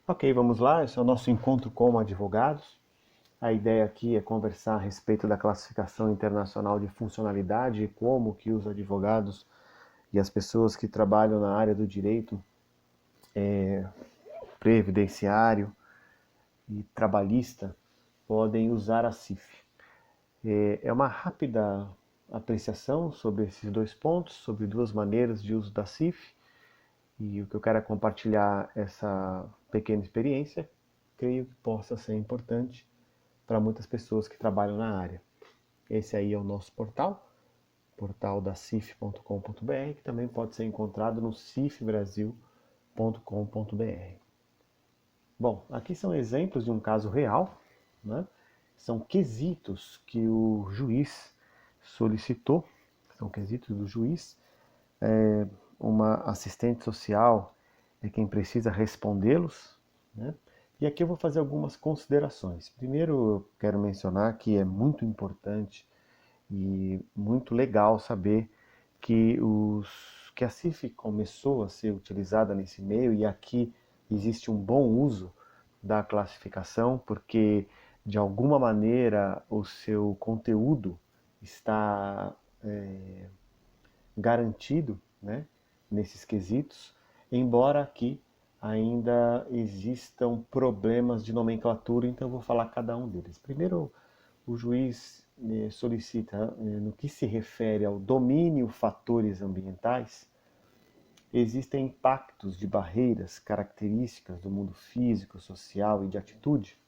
Ok, vamos lá. Esse é o nosso encontro como advogados. A ideia aqui é conversar a respeito da classificação internacional de funcionalidade e como que os advogados e as pessoas que trabalham na área do direito previdenciário e trabalhista podem usar a CIF. É uma rápida apreciação sobre esses dois pontos, sobre duas maneiras de uso da CIF, e o que eu quero é compartilhar essa pequena experiência, creio que possa ser importante para muitas pessoas que trabalham na área. Esse aí é o nosso portal, portal da cif.com.br, que também pode ser encontrado no cifbrasil.com.br. Bom, aqui são exemplos de um caso real, né? São quesitos que o juiz solicitou, são quesitos do juiz. Uma assistente social é quem precisa respondê-los, né? E aqui eu vou fazer algumas considerações. Primeiro, eu quero mencionar que é muito importante e muito legal saber que a CIF começou a ser utilizada nesse meio e aqui existe um bom uso da classificação, porque de alguma maneira o seu conteúdo está garantido, né, nesses quesitos, embora aqui ainda existam problemas de nomenclatura, então eu vou falar cada um deles. Primeiro, o juiz solicita, no que se refere ao domínio fatores ambientais, existem impactos de barreiras características do mundo físico, social e de atitude.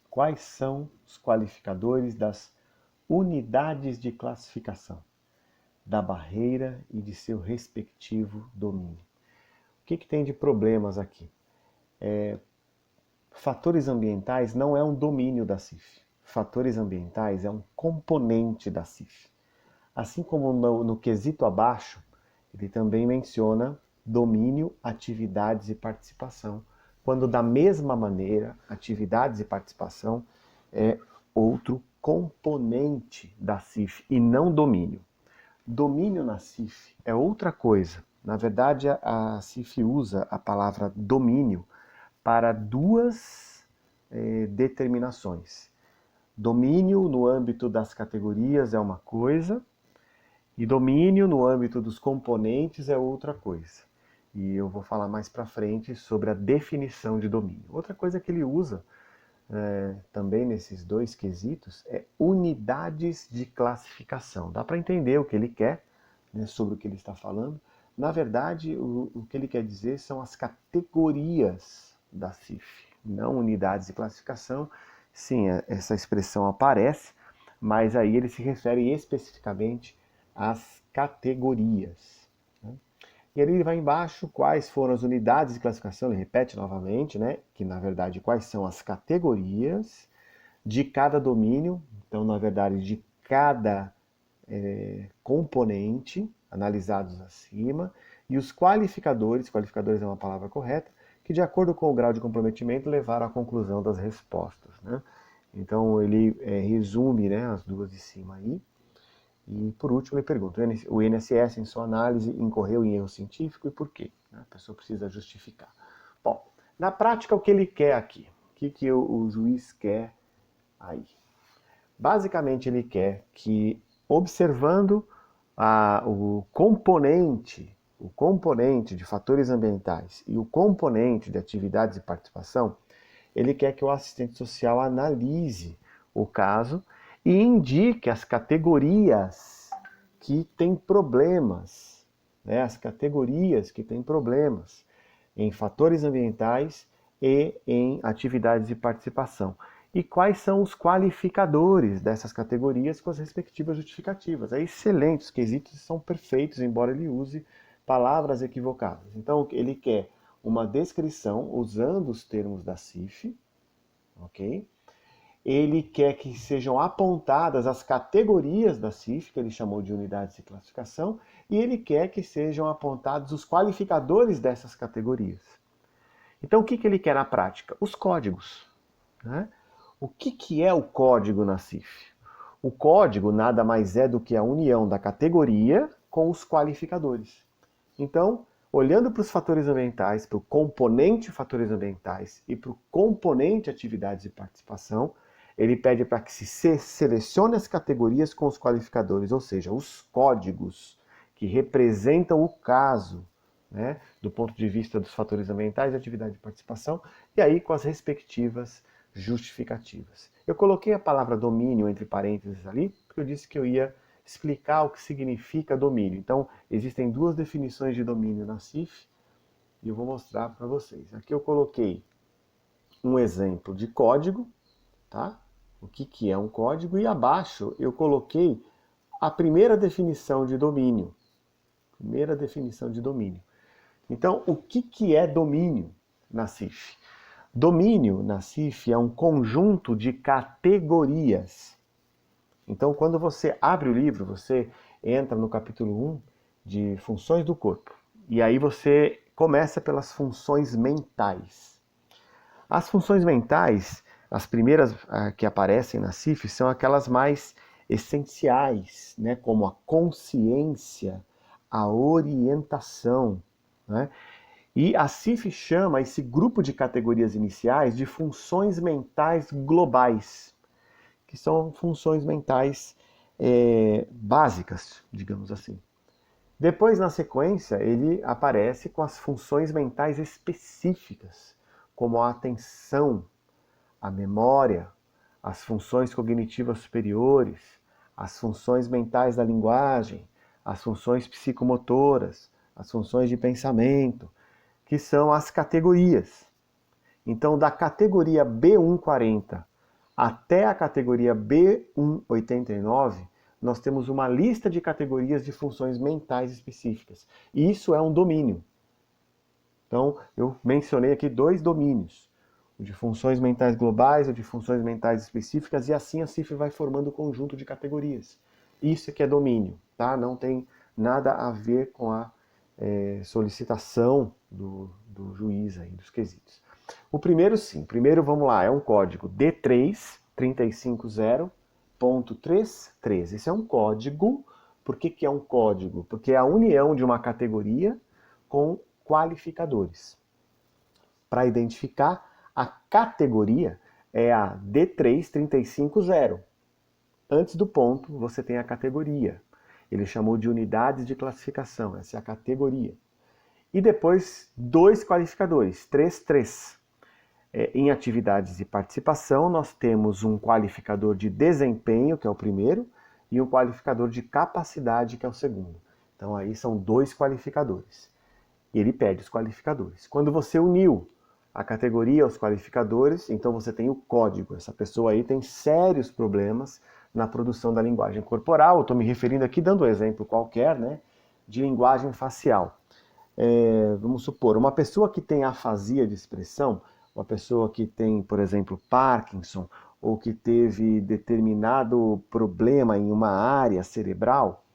Quais são os qualificadores das unidades de classificação, da barreira e de seu respectivo domínio? O que tem de problemas aqui? Fatores ambientais não é um domínio da CIF. Fatores ambientais é um componente da CIF. Assim como no quesito abaixo, ele também menciona domínio, atividades e participação, quando da mesma maneira, atividades e participação é outro componente da CIF e não domínio. Domínio na CIF é outra coisa. Na verdade, a CIF usa a palavra domínio para duas determinações. Domínio no âmbito das categorias é uma coisa, e domínio no âmbito dos componentes é outra coisa. E eu vou falar mais para frente sobre a definição de domínio. Outra coisa que ele usa também nesses dois quesitos é unidades de classificação. Dá para entender o que ele quer, né, sobre o que ele está falando. Na verdade, o que ele quer dizer são as categorias da CIF, não unidades de classificação. Sim, essa expressão aparece, mas aí ele se refere especificamente às categorias, né? E ali ele vai embaixo quais foram as unidades de classificação, ele repete novamente, né, que na verdade quais são as categorias de cada domínio, então na verdade de cada componente analisados acima, e os qualificadores é uma palavra correta, que de acordo com o grau de comprometimento levaram à conclusão das respostas, né? Então ele resume, né, as duas de cima aí. E por último ele pergunta, o INSS em sua análise incorreu em erro científico e por quê? A pessoa precisa justificar. Bom, na prática o que ele quer aqui? O que o juiz quer aí? Basicamente ele quer que, observando o componente de fatores ambientais e o componente de atividades e participação, ele quer que o assistente social analise o caso e indique as categorias que têm problemas, né? As categorias que têm problemas em fatores ambientais e em atividades de participação. E quais são os qualificadores dessas categorias com as respectivas justificativas. É excelente, os quesitos são perfeitos, embora ele use palavras equivocadas. Então, ele quer uma descrição usando os termos da CIF, ok? Ele quer que sejam apontadas as categorias da CIF, que ele chamou de unidades de classificação, e ele quer que sejam apontados os qualificadores dessas categorias. Então, o que ele quer na prática? Os códigos, né? O que é o código na CIF? O código nada mais é do que a união da categoria com os qualificadores. Então, olhando para os fatores ambientais, para o componente fatores ambientais e para o componente atividades e participação, ele pede para que se selecione as categorias com os qualificadores, ou seja, os códigos que representam o caso, né, do ponto de vista dos fatores ambientais, atividade e participação, e aí com as respectivas justificativas. Eu coloquei a palavra domínio entre parênteses ali, porque eu disse que eu ia explicar o que significa domínio. Então, existem duas definições de domínio na CIF, e eu vou mostrar para vocês. Aqui eu coloquei um exemplo de código, tá? O que é um código, e abaixo eu coloquei a primeira definição de domínio. Primeira definição de domínio. Então, o que é domínio na CIF? Domínio na CIF é um conjunto de categorias. Então, quando você abre o livro, você entra no capítulo 1 de funções do corpo. E aí você começa pelas funções mentais. As funções mentais, as primeiras que aparecem na CIF, são aquelas mais essenciais, né? Como a consciência, a orientação, né? E a CIF chama esse grupo de categorias iniciais de funções mentais globais, que são funções mentais básicas, digamos assim. Depois, na sequência, ele aparece com as funções mentais específicas, como a atenção, a memória, as funções cognitivas superiores, as funções mentais da linguagem, as funções psicomotoras, as funções de pensamento, que são as categorias. Então, da categoria B140 até a categoria B189, nós temos uma lista de categorias de funções mentais específicas. E isso é um domínio. Então, eu mencionei aqui 2 domínios. O de funções mentais globais, o de funções mentais específicas, e assim a CIF vai formando um conjunto de categorias. Isso aqui é domínio, tá? Não tem nada a ver com a solicitação do juiz aí, dos quesitos. O primeiro sim, primeiro vamos lá, é um código D3.350.33. Esse é um código. Por que é um código? Porque é a união de uma categoria com qualificadores. Para identificar a categoria é a D3.350. Antes do ponto você tem a categoria. Ele chamou de unidades de classificação, essa é a categoria. E depois 2 qualificadores, 3.3. Em atividades de participação, nós temos um qualificador de desempenho, que é o primeiro, e um qualificador de capacidade, que é o segundo. Então aí são 2 qualificadores. E ele pede os qualificadores. Quando você uniu a categoria aos qualificadores, então você tem o código. Essa pessoa aí tem sérios problemas na produção da linguagem corporal. Eu estou me referindo aqui, dando um exemplo qualquer, né, de linguagem facial. Vamos supor, uma pessoa que tem afasia de expressão, uma pessoa que tem, por exemplo, Parkinson, ou que teve determinado problema em uma área cerebral,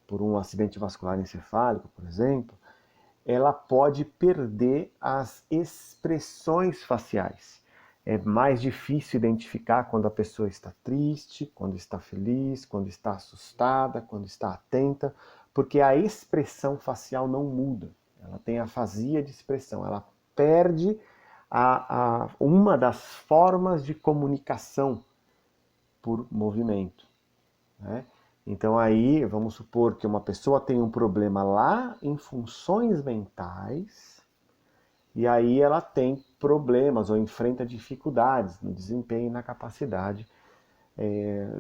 por um acidente vascular encefálico, por exemplo, ela pode perder as expressões faciais. É mais difícil identificar quando a pessoa está triste, quando está feliz, quando está assustada, quando está atenta, porque a expressão facial não muda. Ela tem afasia de expressão, ela perde uma das formas de comunicação por movimento, né? Então aí, vamos supor que uma pessoa tem um problema lá em funções mentais, e aí ela tem problemas ou enfrenta dificuldades no desempenho e na capacidade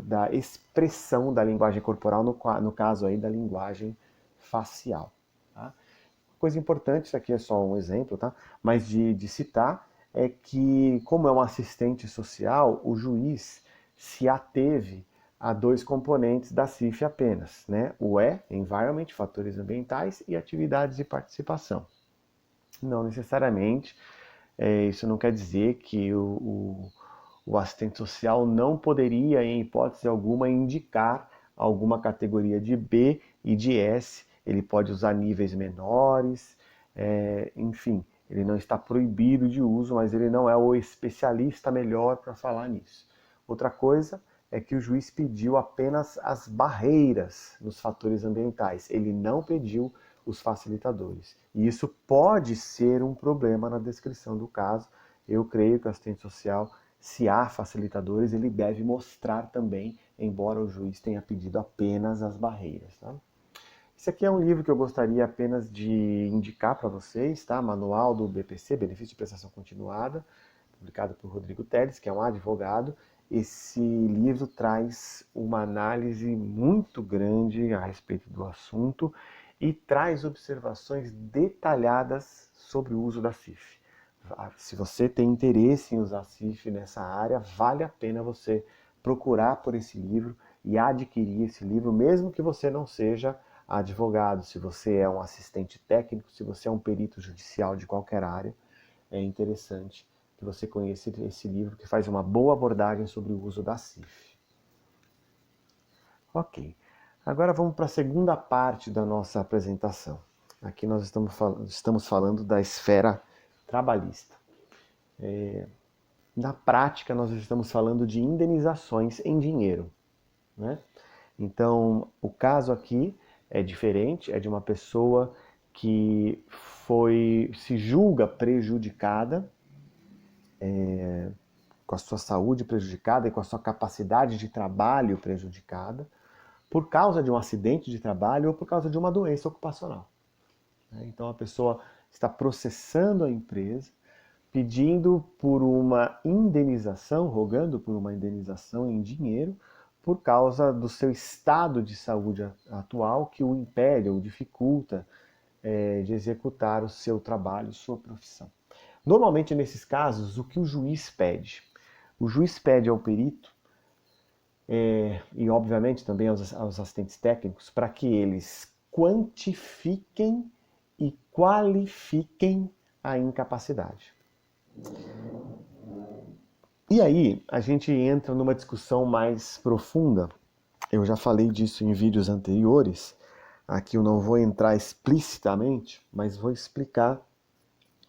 da expressão da linguagem corporal, no caso aí da linguagem facial. Tá? Coisa importante, isso aqui é só um exemplo, tá? Mas de citar, é que como é um assistente social, o juiz se ateve a 2 componentes da CIF apenas, né? O Environment, fatores ambientais, e atividades de participação. Não necessariamente, isso não quer dizer que o assistente social não poderia, em hipótese alguma, indicar alguma categoria de B e de S. Ele pode usar níveis menores, enfim, ele não está proibido de uso, mas ele não é o especialista melhor para falar nisso. Outra coisa é que o juiz pediu apenas as barreiras nos fatores ambientais. Ele não pediu os facilitadores. E isso pode ser um problema na descrição do caso. Eu creio que o assistente social, se há facilitadores, ele deve mostrar também, embora o juiz tenha pedido apenas as barreiras. Tá? Esse aqui é um livro que eu gostaria apenas de indicar para vocês, tá? Manual do BPC, Benefício de Prestação Continuada, publicado por Rodrigo Teles, que é um advogado. Esse livro traz uma análise muito grande a respeito do assunto e traz observações detalhadas sobre o uso da CIF. Se você tem interesse em usar a CIF nessa área, vale a pena você procurar por esse livro e adquirir esse livro, mesmo que você não seja advogado, se você é um assistente técnico, se você é um perito judicial de qualquer área, é interessante que você conheça esse livro que faz uma boa abordagem sobre o uso da CIF. Ok, agora vamos para a segunda parte da nossa apresentação. Aqui nós estamos falando da esfera trabalhista. Na prática, nós estamos falando de indenizações em dinheiro, né? Então, o caso aqui é diferente, é de uma pessoa que se julga prejudicada, com a sua saúde prejudicada e com a sua capacidade de trabalho prejudicada, por causa de um acidente de trabalho ou por causa de uma doença ocupacional. Então, a pessoa está processando a empresa, pedindo por uma indenização, rogando por uma indenização em dinheiro, por causa do seu estado de saúde atual que o impede ou dificulta de executar o seu trabalho, sua profissão. Normalmente, nesses casos, o que o juiz pede? O juiz pede ao perito, e obviamente também aos assistentes técnicos, para que eles quantifiquem e qualifiquem a incapacidade. E aí, a gente entra numa discussão mais profunda. Eu já falei disso em vídeos anteriores. Aqui eu não vou entrar explicitamente, mas vou explicar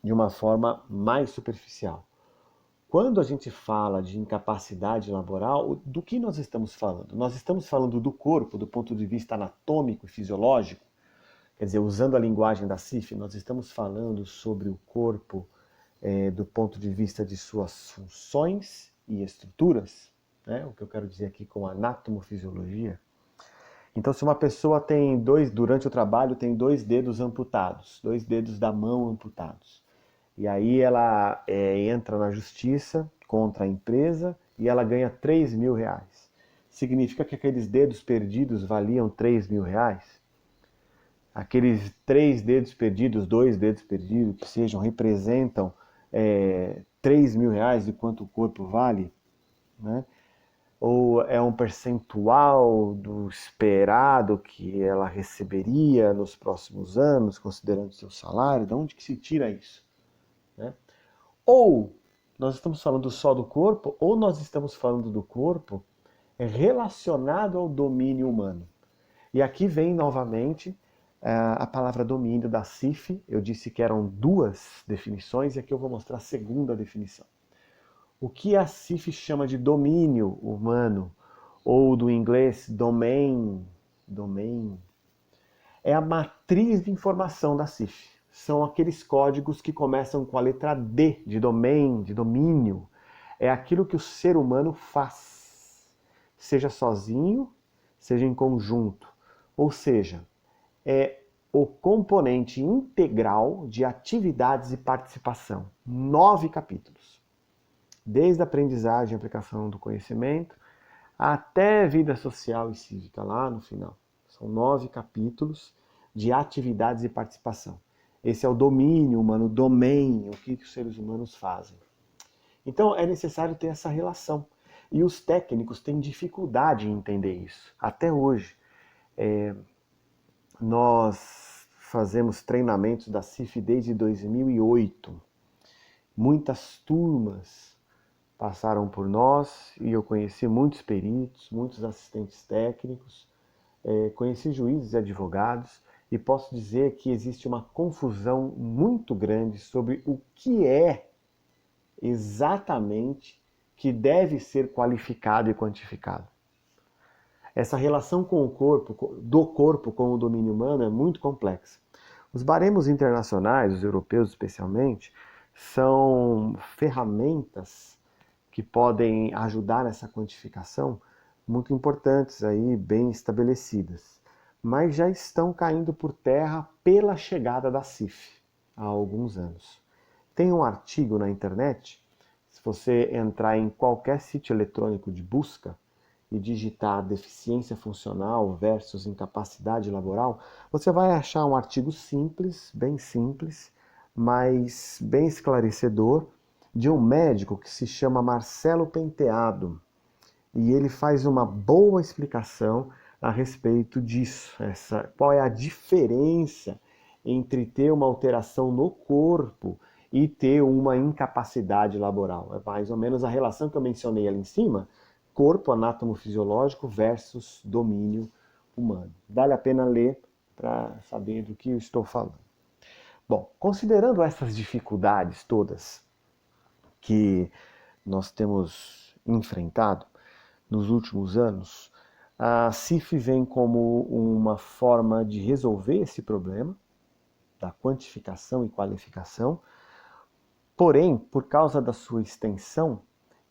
de uma forma mais superficial. Quando a gente fala de incapacidade laboral, do que nós estamos falando? Nós estamos falando do corpo, do ponto de vista anatômico e fisiológico. Quer dizer, usando a linguagem da CIF, nós estamos falando sobre o corpo do ponto de vista de suas funções e estruturas, né? O que eu quero dizer aqui com anatomofisiologia. Então, se uma pessoa durante o trabalho, tem 2 dedos amputados, 2 dedos da mão amputados, e aí ela entra na justiça contra a empresa e ela ganha 3 mil reais. Significa que aqueles dedos perdidos valiam 3 mil reais? Aqueles 3 dedos perdidos, 2 dedos perdidos, que sejam, representam 3 mil reais de quanto o corpo vale? Né? Ou é um percentual do esperado que ela receberia nos próximos anos, considerando seu salário? De onde que se tira isso? Né? Ou nós estamos falando só do corpo, ou nós estamos falando do corpo relacionado ao domínio humano. E aqui vem novamente a palavra domínio da CIF. Eu disse que eram 2 definições e aqui eu vou mostrar a segunda definição. O que a CIF chama de domínio humano, ou do inglês domain, é a matriz de informação da CIF. São aqueles códigos que começam com a letra D, de domain, de domínio. É aquilo que o ser humano faz, seja sozinho, seja em conjunto. Ou seja, é o componente integral de atividades e participação. 9 capítulos. Desde a aprendizagem e aplicação do conhecimento até vida social e cívica, lá no final. São 9 capítulos de atividades e participação. Esse é o domínio humano, o domain, o que os seres humanos fazem. Então é necessário ter essa relação. E os técnicos têm dificuldade em entender isso. Até hoje, nós fazemos treinamentos da CIF desde 2008. Muitas turmas passaram por nós e eu conheci muitos peritos, muitos assistentes técnicos, conheci juízes e advogados e posso dizer que existe uma confusão muito grande sobre o que é exatamente que deve ser qualificado e quantificado. Essa relação com o corpo, do corpo com o domínio humano é muito complexa. Os baremos internacionais, os europeus especialmente, são ferramentas que podem ajudar nessa quantificação, muito importantes aí, bem estabelecidas, mas já estão caindo por terra pela chegada da CIF há alguns anos. Tem um artigo na internet, se você entrar em qualquer sítio eletrônico de busca e digitar deficiência funcional versus incapacidade laboral, você vai achar um artigo simples, mas bem esclarecedor, de um médico que se chama Marcelo Penteado. E ele faz uma boa explicação a respeito disso. Qual é a diferença entre ter uma alteração no corpo e ter uma incapacidade laboral. É mais ou menos a relação que eu mencionei ali em cima, corpo anatomofisiológico versus domínio humano. Vale a pena ler para saber do que eu estou falando. Bom, considerando essas dificuldades todas que nós temos enfrentado nos últimos anos, a CIF vem como uma forma de resolver esse problema da quantificação e qualificação. Porém, por causa da sua extensão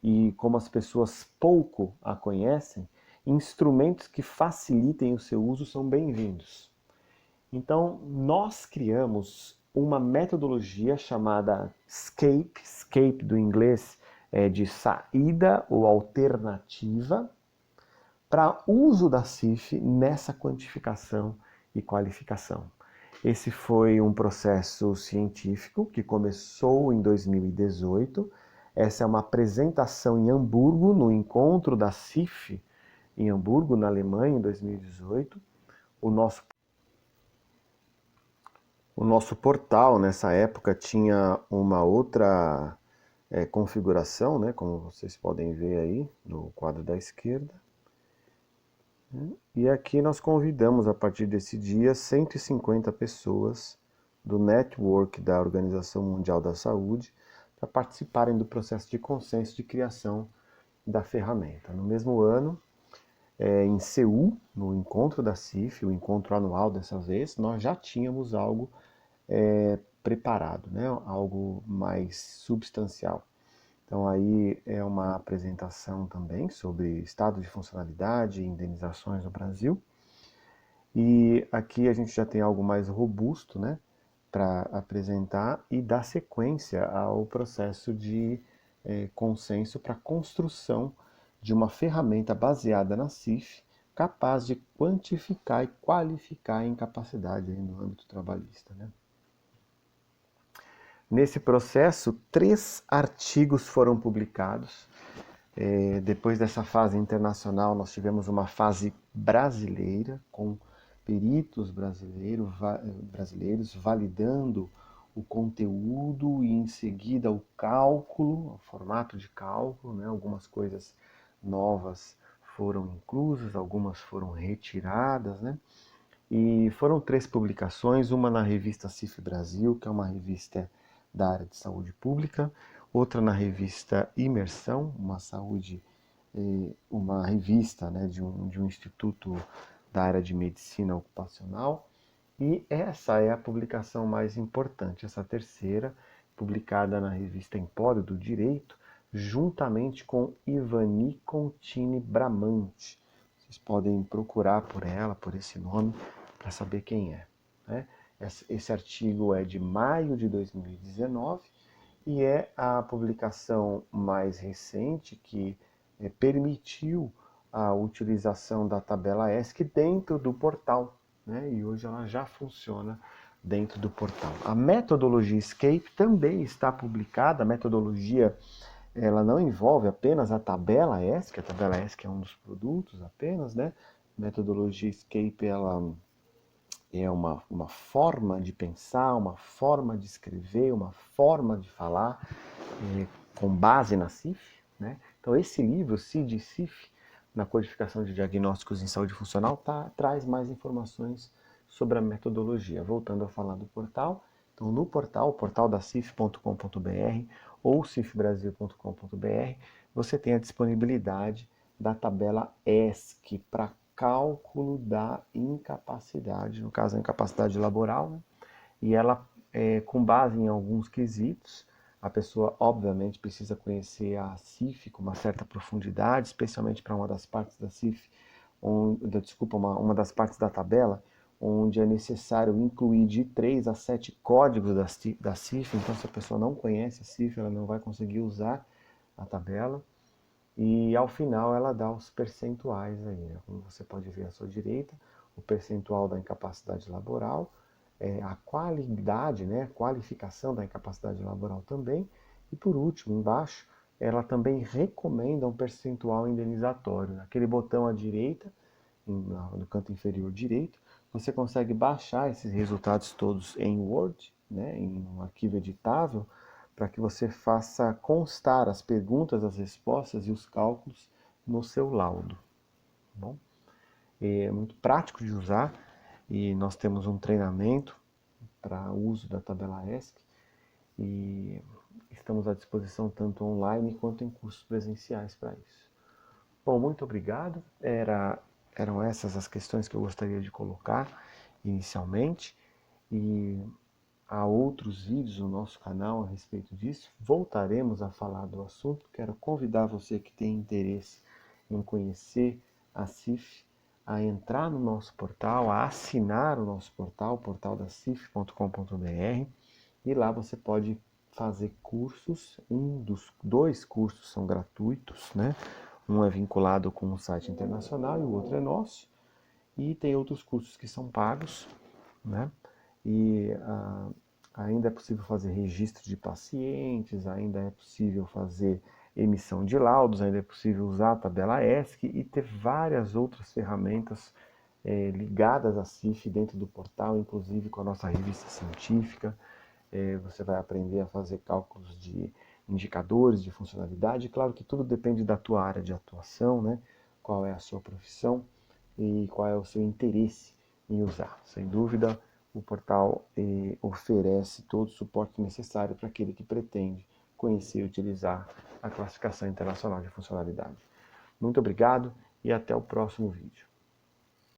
e como as pessoas pouco a conhecem, instrumentos que facilitem o seu uso são bem-vindos. Então, nós criamos uma metodologia chamada SCAPE, SCAPE do inglês é de saída ou alternativa, para uso da CIF nessa quantificação e qualificação. Esse foi um processo científico que começou em 2018. Essa é uma apresentação em Hamburgo, no encontro da CIF, em Hamburgo, na Alemanha, em 2018. O nosso portal, nessa época, tinha uma outra configuração, né, como vocês podem ver aí no quadro da esquerda. E aqui nós convidamos, a partir desse dia, 150 pessoas do network da Organização Mundial da Saúde para participarem do processo de consenso de criação da ferramenta. No mesmo ano, em Seul, no encontro da CIF, o encontro anual dessa vez, nós já tínhamos algo preparado, né? Algo mais substancial. Então aí é uma apresentação também sobre estado de funcionalidade e indenizações no Brasil. E aqui a gente já tem algo mais robusto, né, para apresentar e dar sequência ao processo de consenso para a construção de uma ferramenta baseada na CIF, capaz de quantificar e qualificar a incapacidade aí no âmbito trabalhista, né? Nesse processo, 3 artigos foram publicados. Depois dessa fase internacional, nós tivemos uma fase brasileira, com peritos brasileiros validando o conteúdo e, em seguida, o cálculo, o formato de cálculo, né? Algumas coisas novas foram inclusas, algumas foram retiradas, né? E foram 3 publicações, uma na revista CIF Brasil, que é uma revista da área de saúde pública, outra na revista Imersão, uma revista, né, de um instituto da área de medicina ocupacional, e essa é a publicação mais importante, essa terceira, publicada na revista Empório do Direito, juntamente com Ivani Contini Bramante. Vocês podem procurar por ela, por esse nome, para saber quem é, né? Esse artigo é de maio de 2019 e é a publicação mais recente que permitiu a utilização da tabela ESC dentro do portal, né? E hoje ela já funciona dentro do portal. A metodologia Escape também está publicada. A metodologia ela não envolve apenas a tabela ESC é um dos produtos apenas, né? A metodologia Escape ela é uma forma de pensar, uma forma de escrever, uma forma de falar com base na CIF, né? Então esse livro, CID e CIF, na codificação de diagnósticos em saúde funcional, traz mais informações sobre a metodologia. Voltando a falar do portal, então no portal, portaldacif.com.br ou cifbrasil.com.br, você tem a disponibilidade da tabela ESC para cálculo da incapacidade, no caso a incapacidade laboral, né? e ela, com base em alguns quesitos, a pessoa obviamente precisa conhecer a CIF com uma certa profundidade, especialmente para uma das partes da CIF, uma das partes da tabela, onde é necessário incluir de 3 a 7 códigos da CIF, então se a pessoa não conhece a CIF, ela não vai conseguir usar a tabela. E ao final ela dá os percentuais aí, né? Como você pode ver à sua direita, o percentual da incapacidade laboral, a qualidade, né, qualificação da incapacidade laboral também, e por último, embaixo, ela também recomenda um percentual indenizatório. Naquele botão à direita, no canto inferior direito, você consegue baixar esses resultados todos em Word, né, em um arquivo editável, para que você faça constar as perguntas, as respostas e os cálculos no seu laudo. Tá bom? É muito prático de usar e nós temos um treinamento para uso da tabela ESC e estamos à disposição tanto online quanto em cursos presenciais para isso. Bom, muito obrigado. Eram essas as questões que eu gostaria de colocar inicialmente e há outros vídeos no nosso canal a respeito disso. Voltaremos a falar do assunto. Quero convidar você que tem interesse em conhecer a CIF a entrar no nosso portal, a assinar o nosso portal, portaldacif.com.br, e lá você pode fazer cursos. Dois cursos são gratuitos, né? Um é vinculado com um site internacional e o outro é nosso. E tem outros cursos que são pagos, né? E ainda é possível fazer registro de pacientes, ainda é possível fazer emissão de laudos, ainda é possível usar a tabela ESC e ter várias outras ferramentas ligadas à CIF dentro do portal, inclusive com a nossa revista científica. Você vai aprender a fazer cálculos de indicadores de funcionalidade. Claro que tudo depende da tua área de atuação, né? Qual é a sua profissão e qual é o seu interesse em usar. Sem dúvida, o portal oferece todo o suporte necessário para aquele que pretende conhecer e utilizar a classificação internacional de funcionalidade. Muito obrigado e até o próximo vídeo.